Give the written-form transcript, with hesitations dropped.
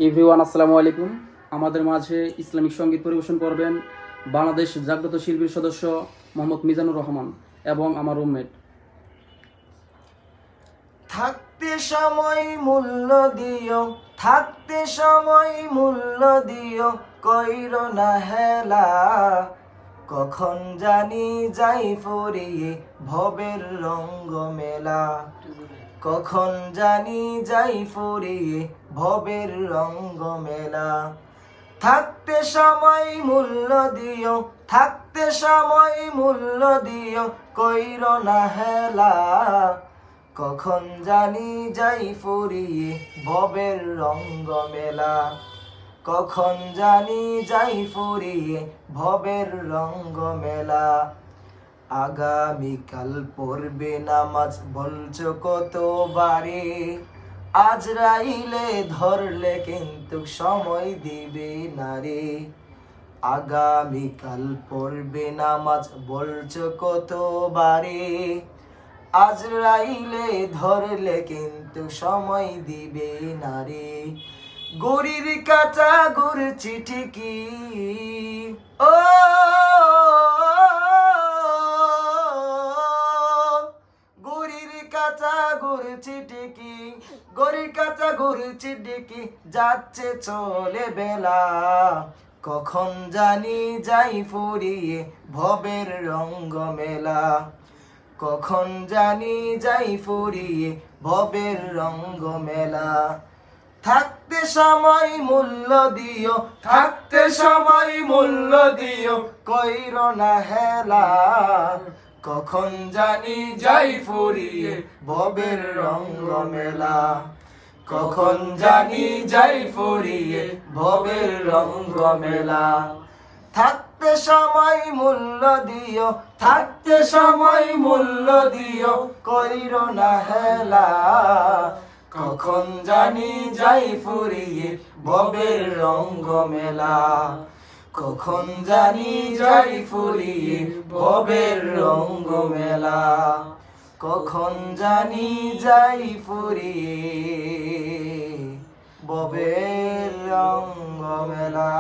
Everyone, আসসালামু আলাইকুম। আমাদের মাঝে ইসলামিক সঙ্গীত পরিবেশন করবেন বাংলাদেশ জাগ্রত শিল্পীর সদস্য মোহাম্মদ মিজানুর রহমান এবং আমার রুমমেট। থাকতে সময় মূল্য দিও, থাকতে সময় মূল্য দিও, কইর না হেলা। কখন জানি যাই ফুরিয়ে ভবের রঙ্গ মেলা, কখন জানি যাই ফুরিয়ে ভবের রঙ্গ মেলা। থাকতে সময় মূল্য দিও, থাকতে সময় মূল্য দিও, কইর না হেলা। কখন জানি যাই ফুরিয়ে ভবের রঙ্গ মেলা, কখন জানি যাই ফুরিয়ে ভবের রঙ্গ মেলা। আগামীকাল পড়বে নামাজ বলছো কতবারে, আজরাইলে ধরলে কিন্তু সময় দিবে না রে। আগামীকাল পড়বে নামাজ বলছো কতবারে, আজরাইলে ধরলে কিন্তু সময় দিবে না রে। গড়ির কাঁচা গুড় চিঠি কি, ও গড়ির কাঁচা গুড় চিঠি কি, গড়ির কাঁচা গুড় চিঠি কি, যাচ্ছে চলে বেলা। কখন জানি যাই ফুরিয়ে ভবের রঙ্গ মেলা, কখন জানি যাই ফুরিয়ে ভবের রঙ্গ মেলা। থাকতে সময় মূল্য দিও, থাকতে সময় মূল্য দিও, কইর না হেলা। কখন জানি যাই ফুরিয়ে ভবের রঙ্গ মেলা, কখন জানি যাই ফুরিয়ে ভবের রঙ্গ মেলা। থাকতে সময় মূল্য দিও, থাকতে সময় মূল্য দিও, কইর না হেলা। কখন জানি যাই ফুরিয়ে ভবের রঙ্গ মেলা, কখন জানি যাই ফুরিয়ে ভবের রঙ্গ মেলা, কখন জানি যাই ফুরিয়ে ভবের রঙ্গ মেলা।